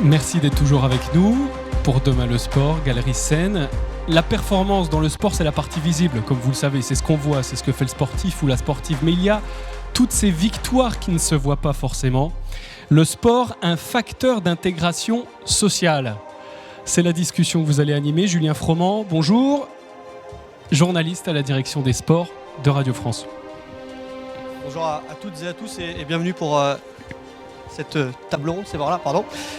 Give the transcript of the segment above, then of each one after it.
Merci d'être toujours avec nous pour Demain le Sport, Galerie Seine. La performance dans le sport, c'est la partie visible, comme vous le savez, c'est ce qu'on voit, c'est ce que fait le sportif ou la sportive. Mais il y a toutes ces victoires qui ne se voient pas forcément. Le sport, un facteur d'intégration sociale. C'est la discussion que vous allez animer. Julien Froment, bonjour, journaliste à la direction des sports de Radio France. Bonjour à toutes et à tous et bienvenue pour cette table ronde,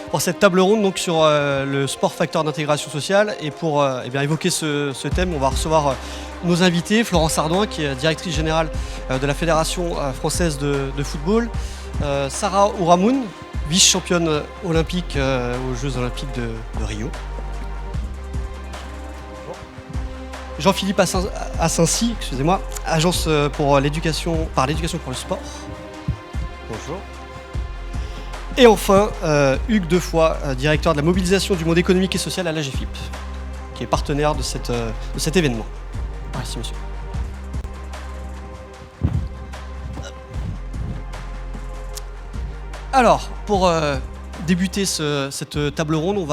pour cette table ronde donc sur le sport facteur d'intégration sociale. Et pour évoquer ce thème, on va recevoir nos invités, Florence Ardouin, qui est directrice générale de la Fédération française de football, Sarah Ourahmoune, vice-championne olympique aux Jeux olympiques de Rio, Jean-Philippe Assincy, excusez-moi, agence pour l'éducation pour le sport. Bonjour. Et enfin, Hugues Defoy, directeur de la mobilisation du monde économique et social à l'AGFIP, qui est partenaire de cet événement. Merci, monsieur. Alors, pour débuter cette table ronde,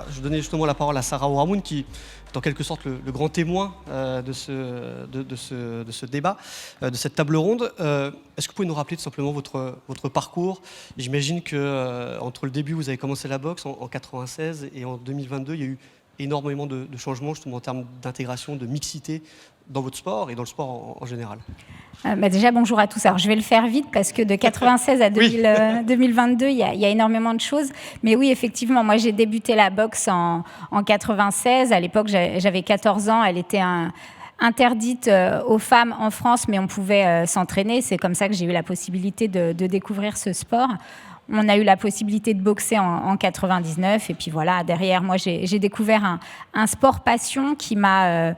je vais donner justement la parole à Sarah Ourahmoune, qui est en quelque sorte le grand témoin de ce débat, de cette table ronde. Est-ce que vous pouvez nous rappeler tout simplement votre parcours ? J'imagine qu'entre le début, vous avez commencé la boxe en 1996 et en 2022, il y a eu énormément de changements justement en termes d'intégration, de mixité dans votre sport et dans le sport en général. Déjà, bonjour à tous. Alors, je vais le faire vite parce que de 96 à 2022, il y a énormément de choses. Mais oui, effectivement, moi, j'ai débuté la boxe en 96. À l'époque, j'avais 14 ans. Elle était interdite aux femmes en France, mais on pouvait s'entraîner. C'est comme ça que j'ai eu la possibilité de découvrir ce sport. On a eu la possibilité de boxer en 99 et puis voilà, derrière moi j'ai découvert un sport passion qui m'a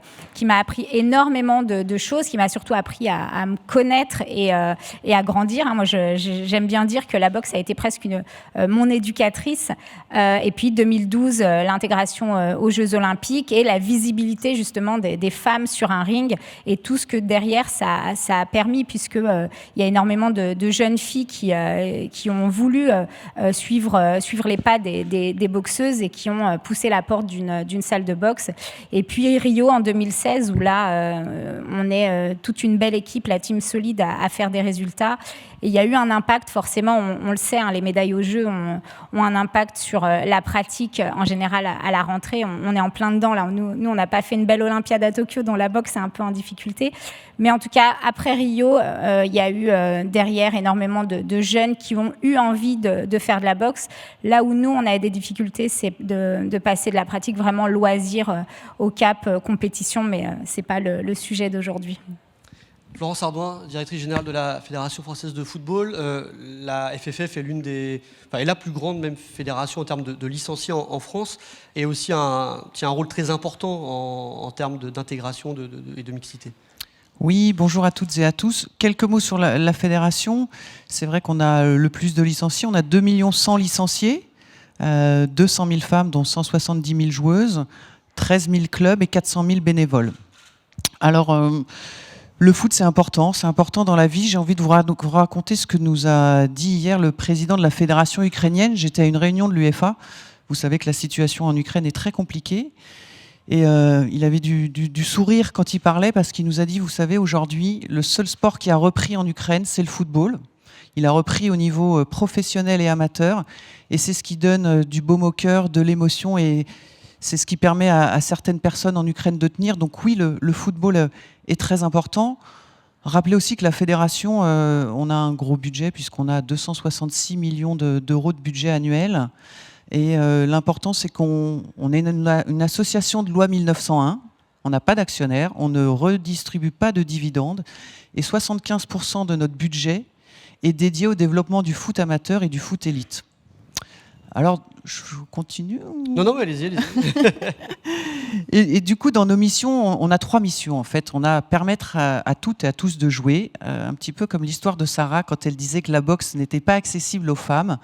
appris énormément de choses, qui m'a surtout appris à me connaître et à grandir. Moi j'aime bien dire que la boxe a été presque mon éducatrice. Et puis 2012, l'intégration aux Jeux Olympiques et la visibilité justement des femmes sur un ring et tout ce que derrière ça a permis, puisque il y a énormément de jeunes filles qui ont voulu suivre les pas des boxeuses et qui ont poussé la porte d'une salle de boxe. Et puis Rio en 2016, où là, on est toute une belle équipe, la team solide, à faire des résultats. Et il y a eu un impact, forcément, on le sait, les médailles aux Jeux ont un impact sur la pratique en général à la rentrée. On est en plein dedans, là. Nous, on n'a pas fait une belle Olympiade à Tokyo, dont la boxe est un peu en difficulté. Mais en tout cas, après Rio, il y a eu derrière énormément de jeunes qui ont eu envie de faire de la boxe. Là où nous, on a des difficultés, c'est de passer de la pratique vraiment loisir au cap compétition, mais ce n'est pas le sujet d'aujourd'hui. Florence Ardouin, directrice générale de la Fédération française de football. La FFF est est la plus grande même fédération en termes de licenciés en France, et aussi tient un rôle très important en termes d'intégration et de mixité. Oui, bonjour à toutes et à tous. Quelques mots sur la fédération. C'est vrai qu'on a le plus de licenciés. On a 2 100 000 licenciés, 200 000 femmes, dont 170 000 joueuses, 13 000 clubs et 400 000 bénévoles. Alors, le foot, c'est important dans la vie. J'ai envie de vous raconter ce que nous a dit hier le président de la fédération ukrainienne. J'étais à une réunion de l'UEFA. Vous savez que la situation en Ukraine est très compliquée. Et il avait du sourire quand il parlait, parce qu'il nous a dit, vous savez, aujourd'hui, le seul sport qui a repris en Ukraine, c'est le football. Il a repris au niveau professionnel et amateur. Et c'est ce qui donne du baume au cœur, de l'émotion, et c'est ce qui permet à certaines personnes en Ukraine de tenir. Donc oui, le football est très important. Rappelez aussi que la fédération, on a un gros budget, puisqu'on a 266 millions d'euros de budget annuel. Et l'important, c'est qu'on est une association de loi 1901. On n'a pas d'actionnaire, on ne redistribue pas de dividendes. Et 75% de notre budget est dédié au développement du foot amateur et du foot élite. Alors, je continue ? Non, mais allez-y. Et du coup, dans nos missions, on a 3 missions, en fait. On a permettre à toutes et à tous de jouer, un petit peu comme l'histoire de Sarah, quand elle disait que la boxe n'était pas accessible aux femmes.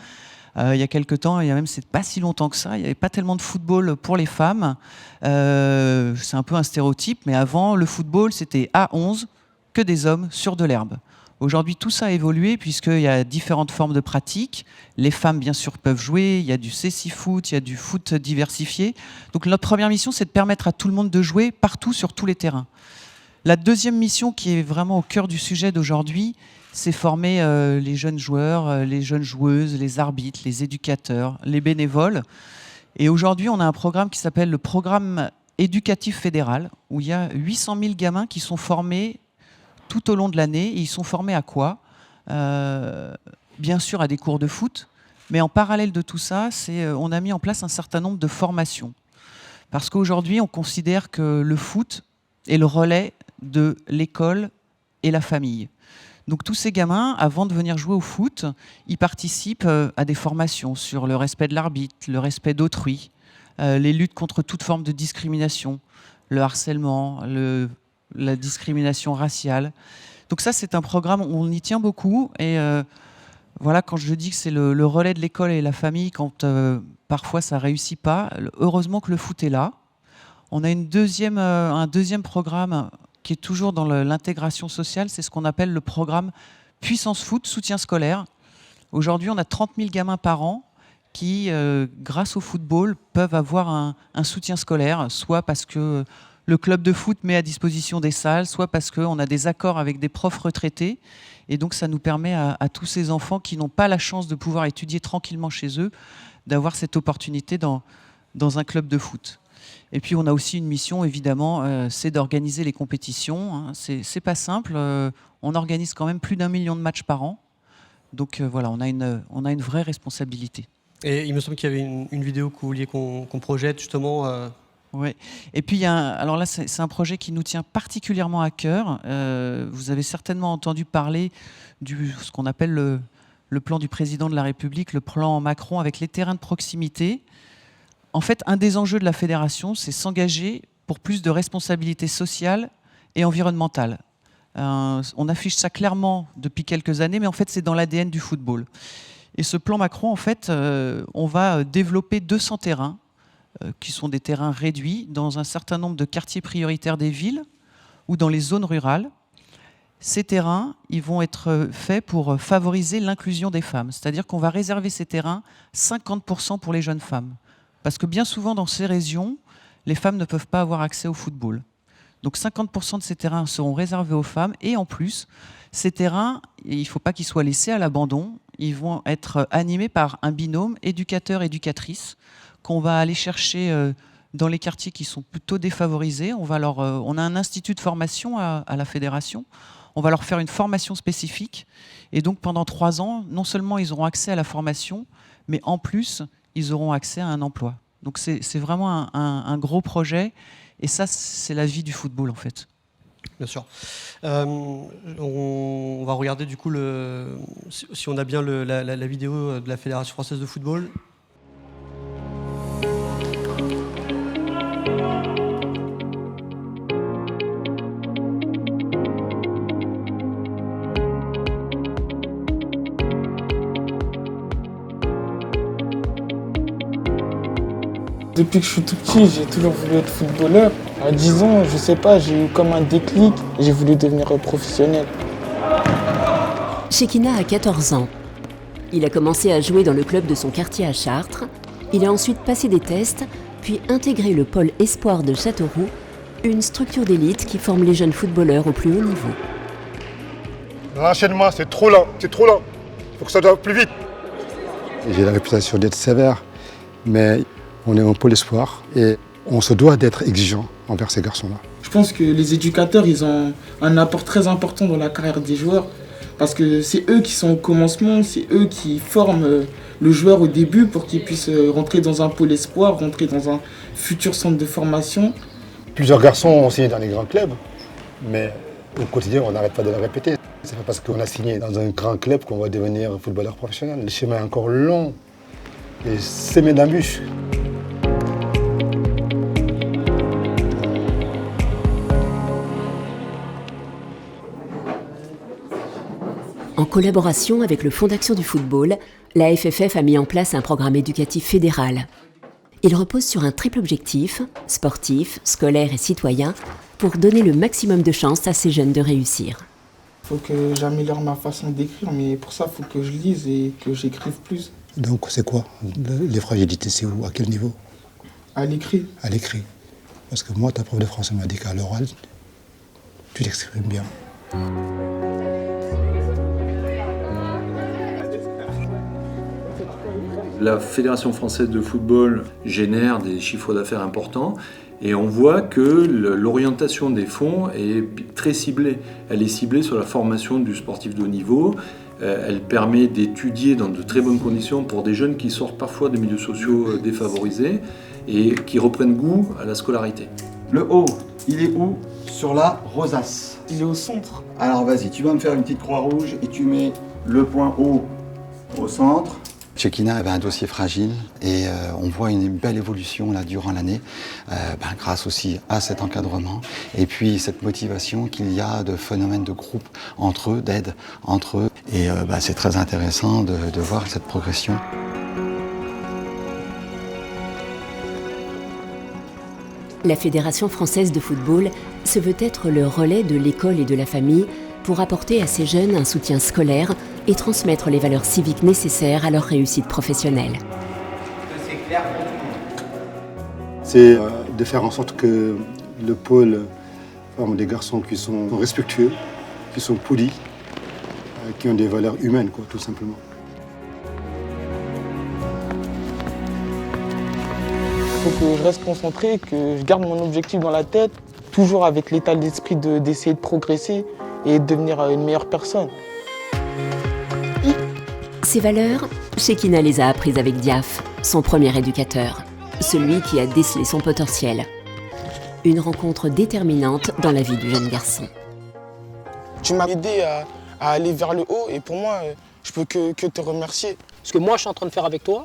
Il y a quelques temps, c'est pas si longtemps que ça, il n'y avait pas tellement de football pour les femmes. C'est un peu un stéréotype, mais avant, le football, c'était à 11, que des hommes sur de l'herbe. Aujourd'hui, tout ça a évolué puisqu'il y a différentes formes de pratiques. Les femmes, bien sûr, peuvent jouer. Il y a du cécifoot, il y a du foot diversifié. Donc notre première mission, c'est de permettre à tout le monde de jouer partout, sur tous les terrains. La deuxième mission, qui est vraiment au cœur du sujet d'aujourd'hui, c'est former les jeunes joueurs, les jeunes joueuses, les arbitres, les éducateurs, les bénévoles. Et aujourd'hui, on a un programme qui s'appelle le programme éducatif fédéral, où il y a 800 000 gamins qui sont formés tout au long de l'année. Et ils sont formés à quoi ? Bien sûr à des cours de foot, mais en parallèle de tout ça, on a mis en place un certain nombre de formations. Parce qu'aujourd'hui, on considère que le foot est le relais de l'école et la famille. Donc tous ces gamins, avant de venir jouer au foot, ils participent à des formations sur le respect de l'arbitre, le respect d'autrui, les luttes contre toute forme de discrimination, le harcèlement, la discrimination raciale. Donc ça, c'est un programme où on y tient beaucoup. Et voilà, quand je dis que c'est le relais de l'école et la famille, quand parfois ça ne réussit pas, heureusement que le foot est là. On a un deuxième programme qui est toujours dans l'intégration sociale, c'est ce qu'on appelle le programme Puissance Foot, soutien scolaire. Aujourd'hui, on a 30 000 gamins par an qui, grâce au football, peuvent avoir un soutien scolaire, soit parce que le club de foot met à disposition des salles, soit parce qu'on a des accords avec des profs retraités. Et donc, ça nous permet à tous ces enfants qui n'ont pas la chance de pouvoir étudier tranquillement chez eux, d'avoir cette opportunité dans un club de foot. Et puis, on a aussi une mission, évidemment, c'est d'organiser les compétitions. Hein. C'est pas simple. On organise quand même plus d'1 million de matchs par an. Donc, voilà, on a une vraie responsabilité. Et il me semble qu'il y avait une vidéo que vous vouliez qu'on projette, justement. Oui. Et puis, alors là, c'est un projet qui nous tient particulièrement à cœur. Vous avez certainement entendu parler de ce qu'on appelle le plan du président de la République, le plan Macron avec les terrains de proximité. En fait, un des enjeux de la fédération, c'est s'engager pour plus de responsabilité sociale et environnementale. On affiche ça clairement depuis quelques années, mais en fait, c'est dans l'ADN du football. Et ce plan Macron, en fait, on va développer 200 terrains, qui sont des terrains réduits, dans un certain nombre de quartiers prioritaires des villes ou dans les zones rurales. Ces terrains, ils vont être faits pour favoriser l'inclusion des femmes. C'est-à-dire qu'on va réserver ces terrains 50% pour les jeunes femmes. Parce que bien souvent, dans ces régions, les femmes ne peuvent pas avoir accès au football. Donc 50% de ces terrains seront réservés aux femmes. Et en plus, ces terrains, il ne faut pas qu'ils soient laissés à l'abandon. Ils vont être animés par un binôme éducateur-éducatrice qu'on va aller chercher dans les quartiers qui sont plutôt défavorisés. On a un institut de formation à la fédération. On va leur faire une formation spécifique. Et donc pendant 3 ans, non seulement ils auront accès à la formation, mais en plus, ils auront accès à un emploi. Donc c'est vraiment un gros projet. Et ça, c'est la vie du football, en fait. Bien sûr. On va regarder du coup si on a bien la vidéo de la Fédération française de football. Depuis que je suis tout petit, j'ai toujours voulu être footballeur. À 10 ans, je sais pas, j'ai eu comme un déclic, j'ai voulu devenir professionnel. Chekina a 14 ans. Il a commencé à jouer dans le club de son quartier à Chartres. Il a ensuite passé des tests, puis intégré le pôle Espoir de Châteauroux, une structure d'élite qui forme les jeunes footballeurs au plus haut niveau. L'enchaînement, c'est trop lent. Il faut que ça aille plus vite. J'ai la réputation d'être sévère, mais on est un pôle espoir et on se doit d'être exigeant envers ces garçons-là. Je pense que les éducateurs, ils ont un apport très important dans la carrière des joueurs parce que c'est eux qui sont au commencement, c'est eux qui forment le joueur au début pour qu'il puisse rentrer dans un pôle espoir, rentrer dans un futur centre de formation. Plusieurs garçons ont signé dans les grands clubs, mais au quotidien, on n'arrête pas de le répéter. C'est pas parce qu'on a signé dans un grand club qu'on va devenir footballeur professionnel. Le chemin est encore long et semé d'embûches. En collaboration avec le Fonds d'action du football, la FFF a mis en place un programme éducatif fédéral. Il repose sur un triple objectif, sportif, scolaire et citoyen, pour donner le maximum de chances à ces jeunes de réussir. faut que j'améliore ma façon d'écrire, mais pour ça, il faut que je lise et que j'écrive plus. Donc c'est quoi les fragilités? C'est où? À quel niveau? À l'écrit. À l'écrit. Parce que moi, ta prof de français m'a dit qu'à l'oral, tu t'exprimes bien. La Fédération française de football génère des chiffres d'affaires importants et on voit que l'orientation des fonds est très ciblée. Elle est ciblée sur la formation du sportif de haut niveau. Elle permet d'étudier dans de très bonnes conditions pour des jeunes qui sortent parfois des milieux sociaux défavorisés et qui reprennent goût à la scolarité. Le haut, il est où? Sur la rosace. Il est au centre. Alors vas-y, tu vas me faire une petite croix rouge et tu mets le point haut au centre. Chekina avait un dossier fragile et on voit une belle évolution là, durant l'année, grâce aussi à cet encadrement et puis cette motivation qu'il y a de phénomènes de groupe entre eux, d'aide entre eux. Et c'est très intéressant de voir cette progression. La Fédération française de football se veut être le relais de l'école et de la famille pour apporter à ces jeunes un soutien scolaire et transmettre les valeurs civiques nécessaires à leur réussite professionnelle. C'est de faire en sorte que le pôle forme des garçons qui sont respectueux, qui sont polis, qui ont des valeurs humaines, quoi, tout simplement. Il faut que je reste concentré, que je garde mon objectif dans la tête, toujours avec l'état d'esprit d'essayer de progresser et de devenir une meilleure personne. Ces valeurs, Chekina les a apprises avec Diaf, son premier éducateur, celui qui a décelé son potentiel. Une rencontre déterminante dans la vie du jeune garçon. Tu m'as aidé à aller vers le haut et pour moi, je peux que te remercier. Ce que moi je suis en train de faire avec toi,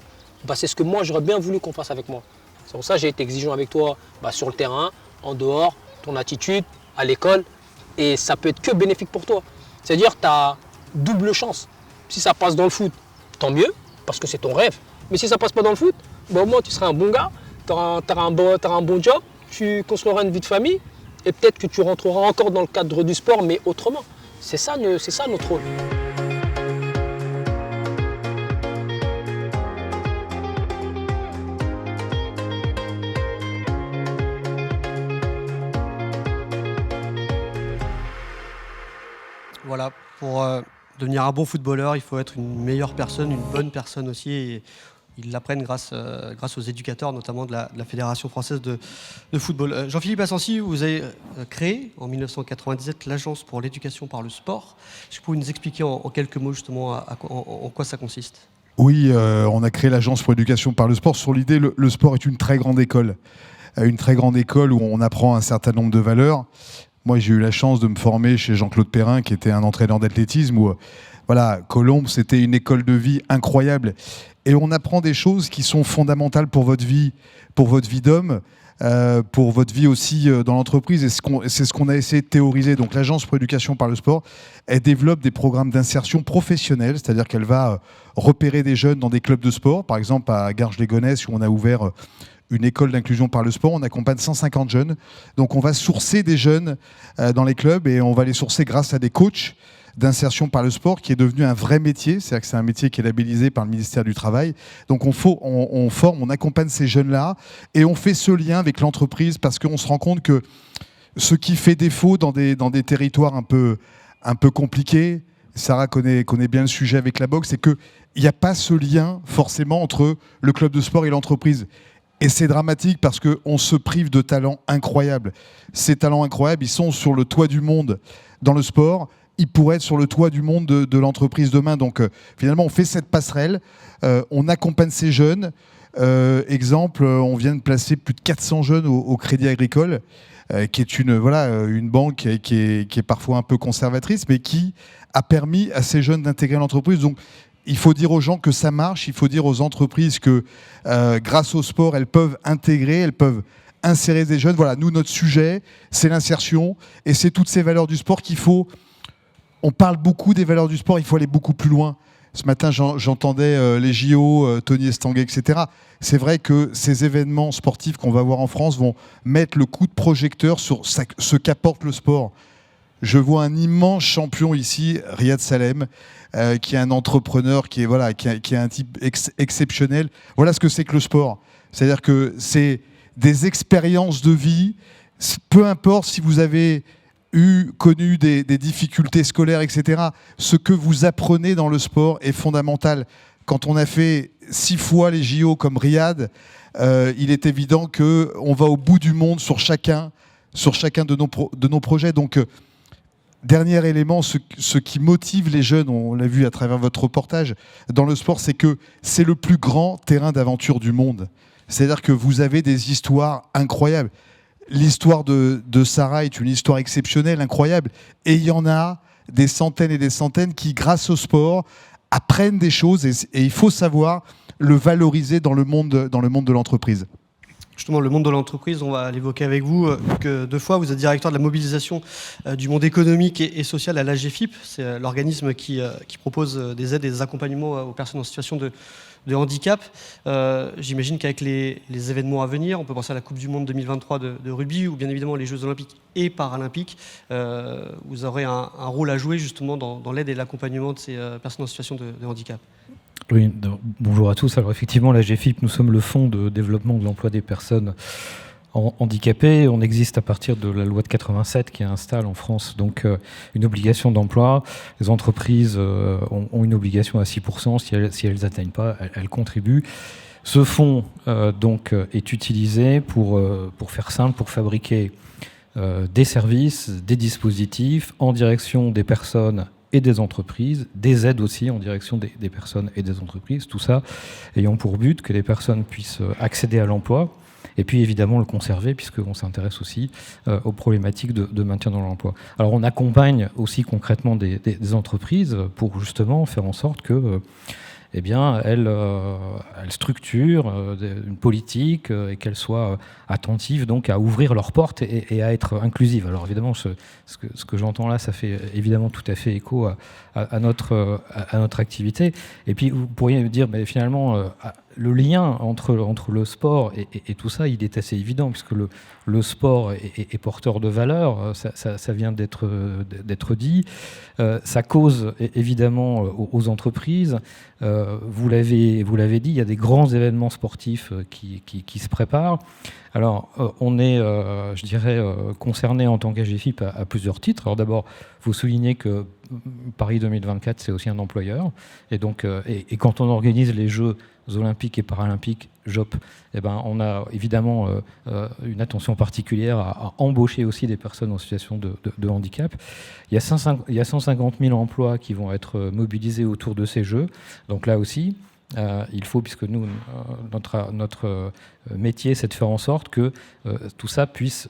c'est ce que moi j'aurais bien voulu qu'on fasse avec moi. C'est pour ça que j'ai été exigeant avec toi sur le terrain, en dehors, ton attitude, à l'école. Et ça peut être que bénéfique pour toi. C'est-à-dire que tu as double chance. Si ça passe dans le foot, tant mieux, parce que c'est ton rêve. Mais si ça passe pas dans le foot, au moins tu seras un bon gars, tu auras un bon job, tu construiras une vie de famille et peut-être que tu rentreras encore dans le cadre du sport, mais autrement. C'est ça notre rôle. Voilà, pour devenir un bon footballeur, il faut être une meilleure personne, une bonne personne aussi. Et ils l'apprennent grâce aux éducateurs, notamment de la Fédération française de football. Jean-Philippe Assensi, vous avez créé en 1997 l'Agence pour l'éducation par le sport. Est-ce que vous pouvez nous expliquer en quelques mots justement en quoi ça consiste? Oui, on a créé l'Agence pour l'éducation par le sport sur l'idée le sport est une très grande école. Une très grande école où on apprend un certain nombre de valeurs. Moi, j'ai eu la chance de me former chez Jean-Claude Perrin, qui était un entraîneur d'athlétisme, où Colombes, c'était une école de vie incroyable. Et on apprend des choses qui sont fondamentales pour votre vie d'homme, pour votre vie aussi dans l'entreprise. Et c'est ce qu'on a essayé de théoriser. Donc l'Agence pour l'éducation par le sport, elle développe des programmes d'insertion professionnelle, c'est-à-dire qu'elle va repérer des jeunes dans des clubs de sport. Par exemple, à Garges-les-Gonesse, où on a ouvert une école d'inclusion par le sport, on accompagne 150 jeunes. Donc on va sourcer des jeunes dans les clubs et on va les sourcer grâce à des coachs d'insertion par le sport qui est devenu un vrai métier. C'est-à-dire que c'est un métier qui est labellisé par le ministère du Travail. Donc on forme, on accompagne ces jeunes-là et on fait ce lien avec l'entreprise parce qu'on se rend compte que ce qui fait défaut dans des territoires un peu compliqués, Sarah connaît bien le sujet avec la boxe, c'est qu'il n'y a pas ce lien forcément entre le club de sport et l'entreprise. Et c'est dramatique parce qu'on se prive de talents incroyables. Ces talents incroyables, ils sont sur le toit du monde dans le sport. Ils pourraient être sur le toit du monde de l'entreprise demain. Donc finalement, on fait cette passerelle. On accompagne ces jeunes. Exemple, on vient de placer plus de 400 jeunes au Crédit Agricole, qui est une banque qui est parfois un peu conservatrice, mais qui a permis à ces jeunes d'intégrer l'entreprise. Donc, il faut dire aux gens que ça marche, il faut dire aux entreprises que grâce au sport, elles peuvent intégrer, elles peuvent insérer des jeunes. Voilà, nous, notre sujet, c'est l'insertion et c'est toutes ces valeurs du sport qu'il faut... On parle beaucoup des valeurs du sport, il faut aller beaucoup plus loin. Ce matin, j'entendais les JO, Tony Estanguet, etc. C'est vrai que ces événements sportifs qu'on va voir en France vont mettre le coup de projecteur sur ce qu'apporte le sport. je vois un immense champion ici, Riyad Salem, qui est un entrepreneur, qui est un type exceptionnel. Voilà ce que c'est que le sport. C'est-à-dire que c'est des expériences de vie, peu importe si vous avez connu des difficultés scolaires, etc. Ce que vous apprenez dans le sport est fondamental. Quand on a fait 6 fois les JO comme Riyad, il est évident qu'on va au bout du monde sur chacun de nos projets. Donc, dernier élément, ce qui motive les jeunes, on l'a vu à travers votre reportage, dans le sport, c'est que c'est le plus grand terrain d'aventure du monde. C'est-à-dire que vous avez des histoires incroyables. L'histoire de Sarah est une histoire exceptionnelle, incroyable. Et il y en a des centaines et des centaines qui, grâce au sport, apprennent des choses et il faut savoir le valoriser dans le monde de l'entreprise. Justement, le monde de l'entreprise, on va l'évoquer avec vous, que 2 fois, vous êtes directeur de la mobilisation du monde économique et social à l'AGFIP. C'est l'organisme qui propose des aides et des accompagnements aux personnes en situation de handicap. J'imagine qu'avec les événements à venir, on peut penser à la Coupe du Monde 2023 de rugby ou bien évidemment les Jeux Olympiques et Paralympiques, vous aurez un rôle à jouer justement dans l'aide et l'accompagnement de ces personnes en situation de handicap. Oui, bonjour à tous. Alors effectivement, la GFIP, nous sommes le fonds de développement de l'emploi des personnes handicapées. On existe à partir de la loi de 87 qui installe en France donc une obligation d'emploi. Les entreprises ont une obligation à 6%. Si elles n'atteignent pas, elles contribuent. Ce fonds donc est utilisé pour faire simple, pour fabriquer des services, des dispositifs en direction des personnes et des entreprises, des aides aussi en direction des personnes et des entreprises, tout ça ayant pour but que les personnes puissent accéder à l'emploi et puis évidemment le conserver puisqu'on s'intéresse aussi aux problématiques de maintien dans l'emploi. Alors on accompagne aussi concrètement des entreprises pour justement faire en sorte que eh bien, elle structure une politique et qu'elle soit attentive donc à ouvrir leurs portes et à être inclusive. Alors évidemment, ce que j'entends là, ça fait évidemment tout à fait écho à notre activité. Et puis vous pourriez me dire, mais finalement, le lien entre le sport et tout ça, il est assez évident puisque le sport est porteur de valeurs, ça vient d'être dit. Ça cause évidemment aux entreprises. Vous l'avez dit, il y a des grands événements sportifs qui se préparent. Alors, on est, je dirais, concerné en tant qu'AGFIP à plusieurs titres. Alors d'abord, il faut souligner que Paris 2024, c'est aussi un employeur. Et donc, et quand on organise les Jeux olympiques et paralympiques, JOP, eh ben, on a évidemment une attention particulière à embaucher aussi des personnes en situation de handicap. Il y a 150 000 emplois qui vont être mobilisés autour de ces Jeux. Donc là aussi, il faut, puisque nous, notre métier, c'est de faire en sorte que tout ça puisse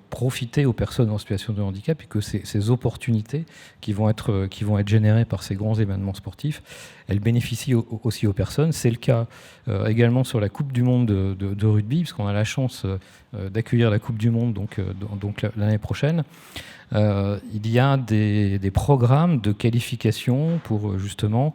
profiter aux personnes en situation de handicap et que ces opportunités qui vont être générées par ces grands événements sportifs, elles bénéficient aussi aux personnes. C'est le cas également sur la Coupe du Monde de rugby, puisqu'on a la chance d'accueillir la Coupe du Monde donc l'année prochaine. Il y a des programmes de qualification pour justement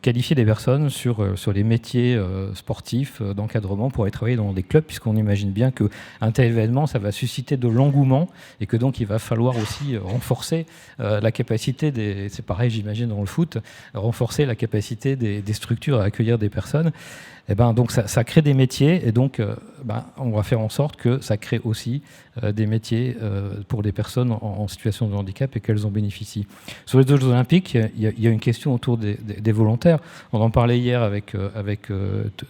qualifier des personnes sur les métiers sportifs d'encadrement pour aller travailler dans des clubs, puisqu'on imagine bien qu'un tel événement, ça va susciter de l'engouement et que donc il va falloir aussi renforcer la capacité c'est pareil j'imagine dans le foot, renforcer la capacité des structures à accueillir des personnes. Et ben, donc ça crée des métiers et donc on va faire en sorte que ça crée aussi des métiers pour des personnes en situation de handicap et qu'elles en bénéficient. Sur les Jeux olympiques, il y a une question autour des volontaires. On en parlait hier avec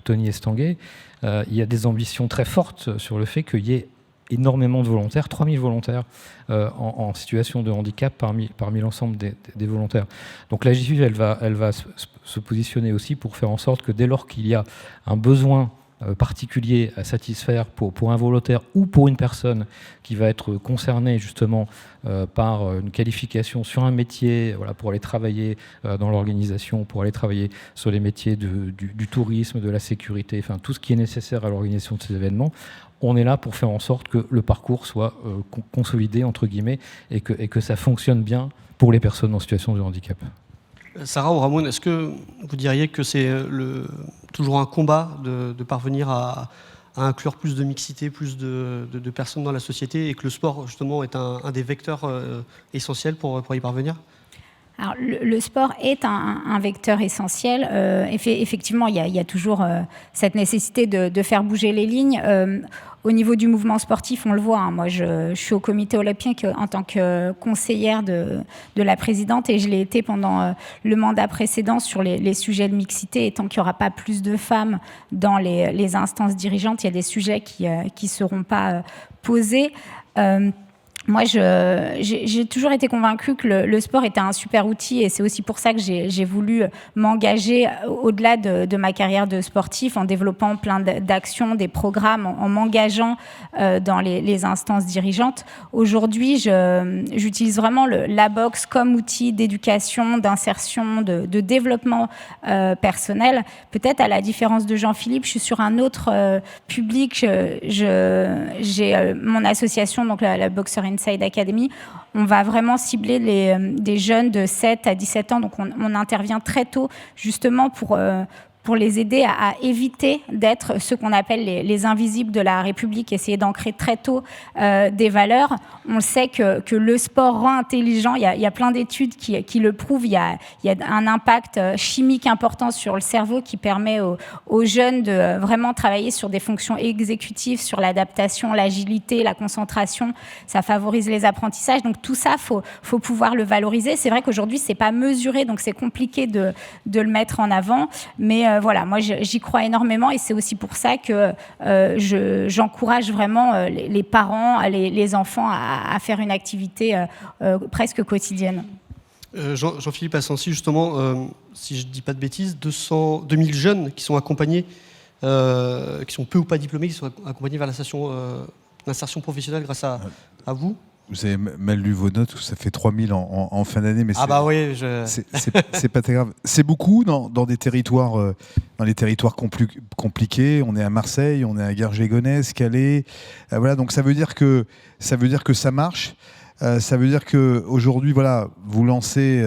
Tony Estanguet. Il y a des ambitions très fortes sur le fait qu'il y ait énormément de volontaires, 3000 volontaires en situation de handicap parmi l'ensemble des volontaires. Donc la GFIP, elle va se positionner aussi pour faire en sorte que dès lors qu'il y a un besoin particulier à satisfaire pour un volontaire ou pour une personne qui va être concernée justement par une qualification sur un métier, voilà, pour aller travailler dans l'organisation, pour aller travailler sur les métiers du tourisme, de la sécurité, enfin tout ce qui est nécessaire à l'organisation de ces événements. On est là pour faire en sorte que le parcours soit consolidé, entre guillemets, et que ça fonctionne bien pour les personnes en situation de handicap. Sarah ou Ramon, est-ce que vous diriez que c'est toujours un combat de parvenir à inclure plus de mixité, plus de personnes dans la société, et que le sport justement est un des vecteurs essentiels pour y parvenir? Alors, le sport est un vecteur essentiel. Effectivement, il y a toujours cette nécessité de faire bouger les lignes. Au niveau du mouvement sportif, on le voit. Hein. Moi, je suis au comité olympique en tant que conseillère de la présidente, et je l'ai été pendant le mandat précédent sur les sujets de mixité. Et tant qu'il n'y aura pas plus de femmes dans les instances dirigeantes, il y a des sujets qui ne seront pas posés. Moi, j'ai toujours été convaincue que le sport était un super outil, et c'est aussi pour ça que j'ai voulu m'engager au-delà de ma carrière de sportif, en développant plein d'actions, des programmes, en m'engageant dans les instances dirigeantes. Aujourd'hui, j'utilise vraiment la boxe comme outil d'éducation, d'insertion, de développement personnel. Peut-être à la différence de Jean-Philippe, je suis sur un autre public. J'ai mon association, donc la Boxer Inside Academy. On va vraiment cibler des jeunes de 7 à 17 ans. Donc on intervient très tôt, justement pour les aider à éviter d'être ce qu'on appelle les invisibles de la République, essayer d'ancrer très tôt des valeurs. On sait que le sport rend intelligent. Il y a plein d'études qui le prouvent. Il y a un impact chimique important sur le cerveau qui permet aux jeunes de vraiment travailler sur des fonctions exécutives, sur l'adaptation, l'agilité, la concentration. Ça favorise les apprentissages. Donc tout ça, faut pouvoir le valoriser. C'est vrai qu'aujourd'hui, c'est pas mesuré, donc c'est compliqué de le mettre en avant. Mais voilà, moi j'y crois énormément, et c'est aussi pour ça que j'encourage vraiment les parents, les enfants à faire une activité presque quotidienne. Jean-Philippe Assensi, justement, si je ne dis pas de bêtises, 2000 jeunes qui sont accompagnés, qui sont peu ou pas diplômés, qui sont accompagnés vers l'insertion professionnelle grâce à vous. Vous avez mal lu vos notes, ça fait 3000 en fin d'année, mais c'est pas très grave. C'est beaucoup dans des territoires, dans les territoires compliqués. On est à Marseille, on est à Garges-les-Gonesse, Calais. Voilà, donc ça veut dire que ça marche. Ça veut dire que aujourd'hui, voilà, vous lancez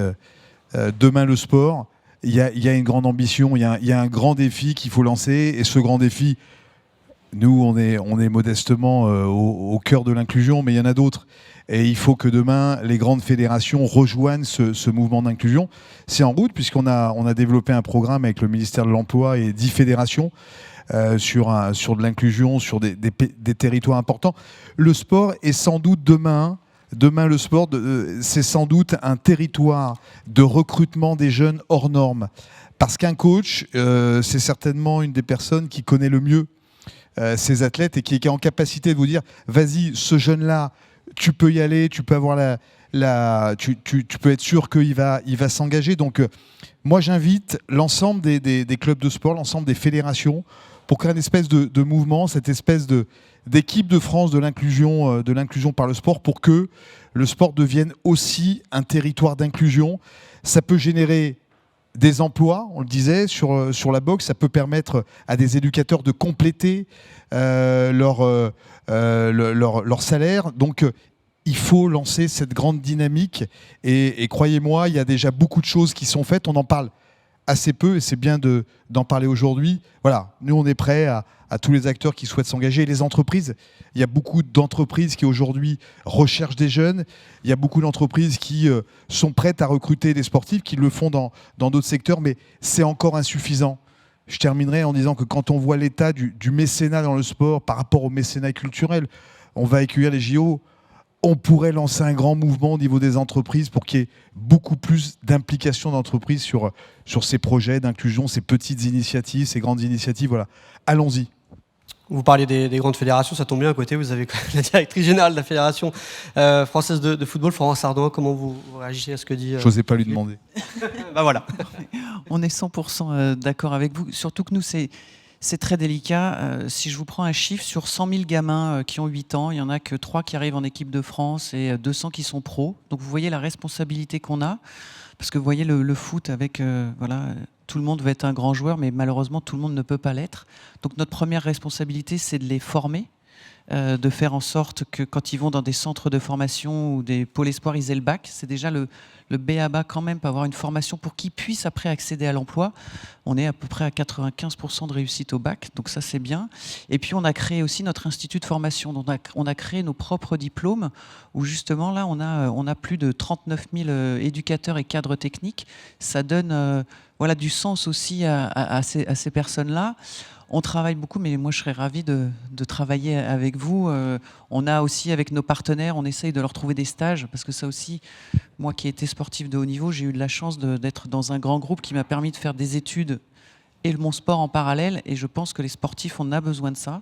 demain le sport. Il y a une grande ambition, il y a un grand défi qu'il faut lancer, et ce grand défi, nous, on est modestement au cœur de l'inclusion, mais il y en a d'autres. Et il faut que demain, les grandes fédérations rejoignent ce mouvement d'inclusion. C'est en route, puisqu'on a développé un programme avec le ministère de l'Emploi et 10 fédérations sur de l'inclusion, sur des territoires importants. Le sport est sans doute demain, le sport, c'est sans doute un territoire de recrutement des jeunes hors normes. Parce qu'un coach, c'est certainement une des personnes qui connaît le mieux ces athlètes, et qui est en capacité de vous dire, vas-y, ce jeune-là, tu peux y aller, tu peux avoir tu peux être sûr qu'il va s'engager. Donc moi, j'invite l'ensemble des clubs de sport, l'ensemble des fédérations, pour créer une espèce de mouvement, cette espèce d'équipe de France de l'inclusion par le sport, pour que le sport devienne aussi un territoire d'inclusion. Ça peut générer des emplois, on le disait, sur la boxe. Ça peut permettre à des éducateurs de compléter leur salaire. Donc, il faut lancer cette grande dynamique. Et croyez-moi, il y a déjà beaucoup de choses qui sont faites. On en parle assez peu, et c'est bien d'en parler aujourd'hui. Voilà, nous, on est prêts à tous les acteurs qui souhaitent s'engager. Et les entreprises, il y a beaucoup d'entreprises qui aujourd'hui recherchent des jeunes. Il y a beaucoup d'entreprises qui sont prêtes à recruter des sportifs, qui le font dans d'autres secteurs, mais c'est encore insuffisant. Je terminerai en disant que quand on voit l'état du mécénat dans le sport par rapport au mécénat culturel, on va accueillir les JO, on pourrait lancer un grand mouvement au niveau des entreprises pour qu'il y ait beaucoup plus d'implication d'entreprises sur ces projets d'inclusion, ces petites initiatives, ces grandes initiatives. Voilà, allons-y. Vous parliez des grandes fédérations, ça tombe bien à côté, vous avez la directrice générale de la Fédération française de football, Florence Ardouin. Comment vous réagissez à ce que dit... J'osais pas lui demander. Bah voilà. On est 100% d'accord avec vous, surtout que nous, c'est très délicat. Si je vous prends un chiffre, sur 100 000 gamins qui ont 8 ans, il n'y en a que 3 qui arrivent en équipe de France et 200 qui sont pros. Donc vous voyez la responsabilité qu'on a. Parce que vous voyez le foot avec... tout le monde veut être un grand joueur, mais malheureusement, tout le monde ne peut pas l'être. Donc notre première responsabilité, c'est de les former. de faire en sorte que quand ils vont dans des centres de formation ou des pôles espoirs, ils aient le bac. C'est déjà le b.a.-ba quand même, pour avoir une formation pour qu'ils puissent après accéder à l'emploi. On est à peu près à 95% de réussite au bac, donc ça c'est bien. Et puis on a créé aussi notre institut de formation. Donc on a créé nos propres diplômes où justement là on a plus de 39 000 éducateurs et cadres techniques. Ça donne du sens aussi à ces personnes-là. On travaille beaucoup, mais moi je serais ravie de travailler avec vous. On a aussi avec nos partenaires, on essaye de leur trouver des stages, parce que ça aussi, moi qui ai été sportif de haut niveau, j'ai eu de la chance d'être dans un grand groupe qui m'a permis de faire des études et mon sport en parallèle, et je pense que les sportifs, on a besoin de ça.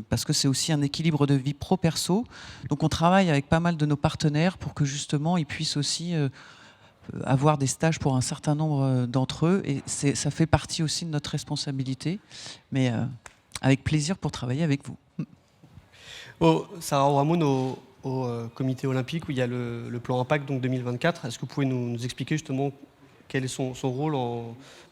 Parce que c'est aussi un équilibre de vie pro-perso. Donc on travaille avec pas mal de nos partenaires pour que justement ils puissent aussi avoir des stages pour un certain nombre d'entre eux, et ça fait partie aussi de notre responsabilité, mais avec plaisir pour travailler avec vous. Sarah Ouhamoun, au comité olympique où il y a le plan Impact donc 2024, est-ce que vous pouvez nous expliquer justement quel est son rôle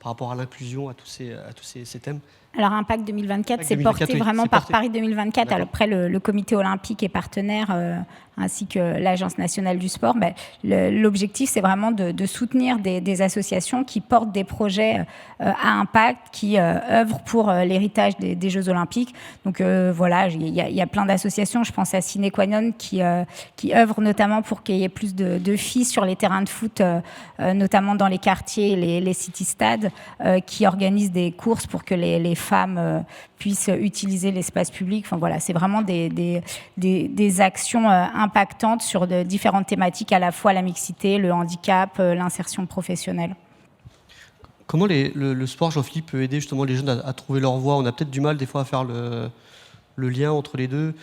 par rapport à l'inclusion, à tous ces thèmes? Alors Impact 2024, c'est porté vraiment par Paris 2024. Alors, après, le comité olympique est partenaire, ainsi que l'Agence nationale du sport. L'objectif, c'est vraiment de soutenir des associations qui portent des projets à impact, qui œuvrent pour l'héritage des Jeux olympiques. Donc voilà, il y a plein d'associations. Je pense à Sine Qua Non qui œuvrent notamment pour qu'il y ait plus de filles sur les terrains de foot, notamment dans les quartiers et les city-stades, qui organisent des courses pour que les femmes puissent utiliser l'espace public. Enfin, voilà, c'est vraiment des actions impactantes sur de différentes thématiques, à la fois la mixité, le handicap, l'insertion professionnelle. Comment le sport, Jean-Philippe, peut aider justement les jeunes à trouver leur voie? On a peut-être du mal des fois à faire le lien entre les deux,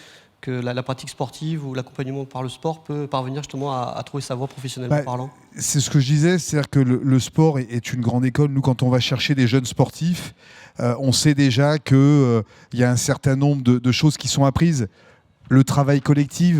que la pratique sportive ou l'accompagnement par le sport peut parvenir justement à trouver sa voie professionnellement parlant. C'est ce que je disais, c'est-à-dire que le sport est une grande école. Nous, quand on va chercher des jeunes sportifs, on sait déjà qu'il y a un certain nombre de choses qui sont apprises. Le travail collectif,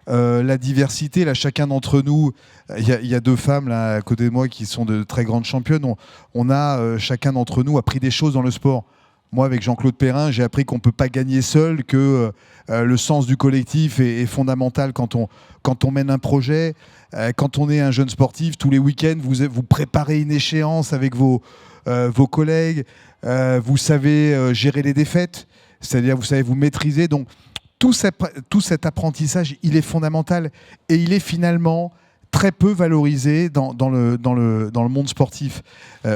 la diversité. Là, chacun d'entre nous, il y a deux femmes là, à côté de moi qui sont de très grandes championnes. On a, chacun d'entre nous, appris des choses dans le sport. Moi, avec Jean-Claude Perrin, j'ai appris qu'on ne peut pas gagner seul, que le sens du collectif est fondamental quand on mène un projet. Quand on est un jeune sportif, tous les week-ends, vous préparez une échéance avec vos collègues. Vous savez gérer les défaites, c'est-à-dire vous savez vous maîtriser. Donc tout cet apprentissage, il est fondamental et il est finalement très peu valorisé dans le monde sportif.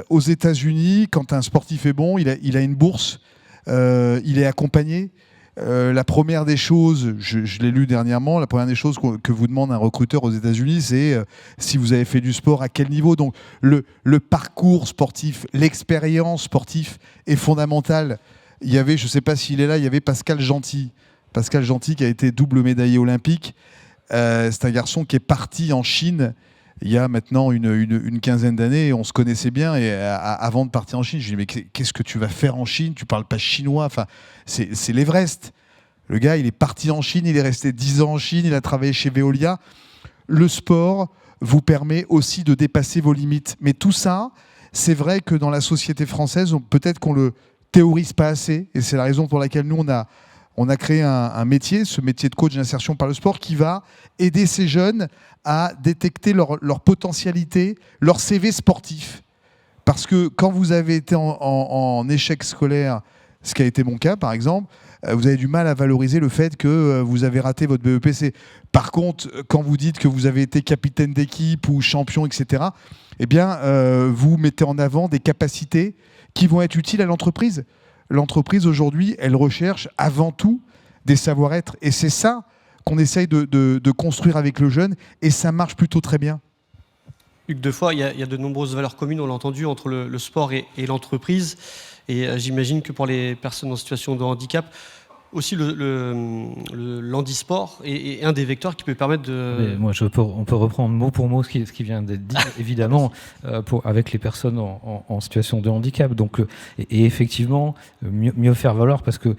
Aux États-Unis, quand un sportif est bon, il a une bourse, il est accompagné. La première des choses, je l'ai lu dernièrement, la première des choses que vous demande un recruteur aux États-Unis, c'est si vous avez fait du sport, à quel niveau. Donc le parcours sportif, l'expérience sportive est fondamentale. Il y avait, je ne sais pas s'il est là, il y avait Pascal Gentil. Pascal Gentil qui a été double médaillé olympique. C'est un garçon qui est parti en Chine il y a maintenant une quinzaine d'années. On se connaissait bien et avant de partir en Chine, je lui ai dit mais qu'est-ce que tu vas faire en Chine? Tu parles pas chinois. Enfin, c'est l'Everest. Le gars, il est parti en Chine, il est resté 10 ans en Chine, il a travaillé chez Veolia. Le sport vous permet aussi de dépasser vos limites. Mais tout ça, c'est vrai que dans la société française, peut-être qu'on le théorise pas assez. Et c'est la raison pour laquelle nous, on a créé un métier, ce métier de coach d'insertion par le sport, qui va aider ces jeunes à détecter leur potentialité, leur CV sportif. Parce que quand vous avez été en échec scolaire, ce qui a été mon cas par exemple, vous avez du mal à valoriser le fait que vous avez raté votre BEPC. Par contre, quand vous dites que vous avez été capitaine d'équipe ou champion, etc., eh bien, vous mettez en avant des capacités qui vont être utiles à l'entreprise. L'entreprise, aujourd'hui, elle recherche avant tout des savoir-être. Et c'est ça qu'on essaye de construire avec le jeune. Et ça marche plutôt très bien. Hugues Defoy, il y a de nombreuses valeurs communes, on l'a entendu, entre le sport et l'entreprise. Et j'imagine que pour les personnes en situation de handicap, aussi l'handisport est un des vecteurs qui peut permettre de... Mais moi, on peut reprendre mot pour mot ce qui vient d'être dit, évidemment, avec les personnes en situation de handicap. Donc, et effectivement, mieux faire valoir, parce que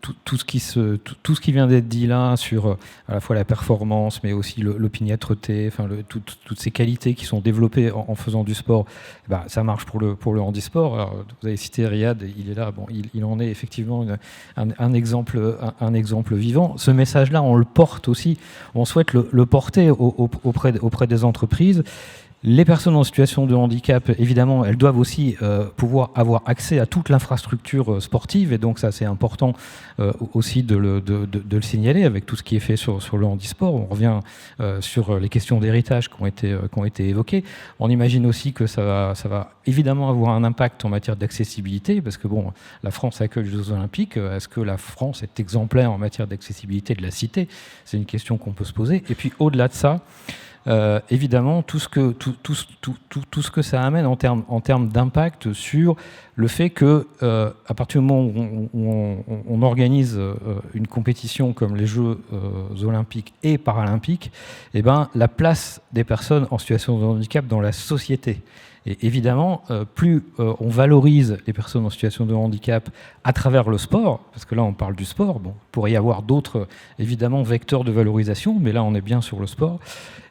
tout ce qui vient d'être dit là sur à la fois la performance, mais aussi l'opiniâtreté, enfin toutes ces qualités qui sont développées en faisant du sport, ça marche pour le handisport. Alors, vous avez cité Riyad, il est là, bon, il en est effectivement un exemple exemple vivant. Ce message-là, on le porte aussi, on souhaite le porter auprès des entreprises. Les personnes en situation de handicap, évidemment, elles doivent aussi pouvoir avoir accès à toute l'infrastructure sportive, et donc ça c'est important aussi de le signaler avec tout ce qui est fait sur le handisport. On revient sur les questions d'héritage qui ont été évoquées. On imagine aussi que ça va évidemment avoir un impact en matière d'accessibilité, parce que bon, la France accueille les Jeux Olympiques. Est-ce que la France est exemplaire en matière d'accessibilité de la cité ? C'est une question qu'on peut se poser. Et puis au-delà de ça, évidemment, tout ce que ça amène en termes d'impact sur le fait que, à partir du moment où on organise une compétition comme les Jeux olympiques et paralympiques, eh ben, la place des personnes en situation de handicap dans la société. Et évidemment, plus on valorise les personnes en situation de handicap à travers le sport, parce que là on parle du sport, bon, il pourrait y avoir d'autres évidemment vecteurs de valorisation, mais là on est bien sur le sport,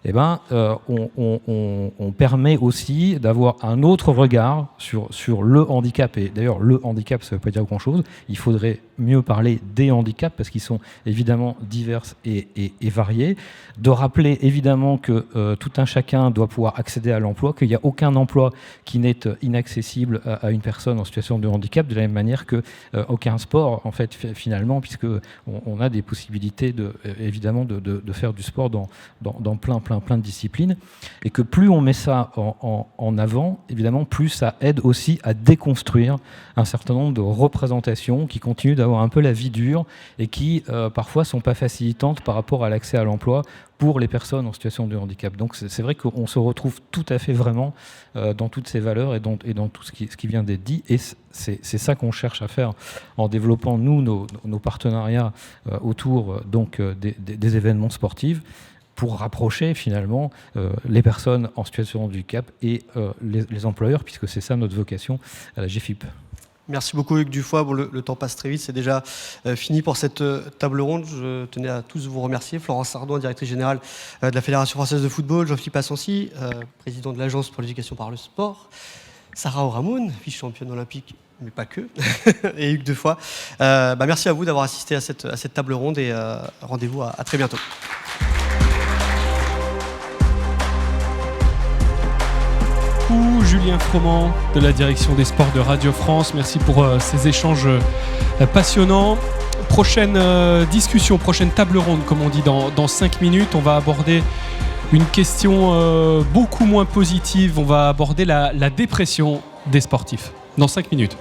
eh ben, on permet aussi d'avoir un autre regard sur le handicap. Et d'ailleurs, le handicap, ça ne veut pas dire grand-chose. Il faudrait mieux parler des handicaps, parce qu'ils sont évidemment divers et variés. De rappeler évidemment que tout un chacun doit pouvoir accéder à l'emploi, qu'il n'y a aucun emploi qui n'est inaccessible à une personne en situation de handicap, de la même manière que aucun sport, en fait, finalement, puisque on a des possibilités évidemment de faire du sport dans plein de disciplines, et que plus on met ça en avant, évidemment, plus ça aide aussi à déconstruire un certain nombre de représentations qui continuent d'avoir un peu la vie dure et qui parfois sont pas facilitantes par rapport à l'accès à l'emploi pour les personnes en situation de handicap. Donc c'est vrai qu'on se retrouve tout à fait vraiment dans toutes ces valeurs et dans tout ce qui vient d'être dit, et c'est ça qu'on cherche à faire en développant nous nos partenariats autour donc des événements sportifs, pour rapprocher finalement les personnes en situation de handicap et les employeurs, puisque c'est ça notre vocation à la GFIP. Merci beaucoup Hugues Dufoy. Bon, le temps passe très vite, c'est déjà fini pour cette table ronde. Je tenais à tous vous remercier. Florence Sardouin, directrice générale de la Fédération française de football, Jean-Philippe Assensi, président de l'Agence pour l'éducation par le sport, Sarah Oramon, vice-championne olympique, mais pas que, et Hugues Dufoy. Merci à vous d'avoir assisté à cette table ronde, et rendez-vous à très bientôt. Julien Froment de la direction des sports de Radio France, merci pour ces échanges passionnants. Prochaine discussion, prochaine table ronde, comme on dit, dans 5 minutes. On va aborder une question beaucoup moins positive. On va aborder la dépression des sportifs dans 5 minutes.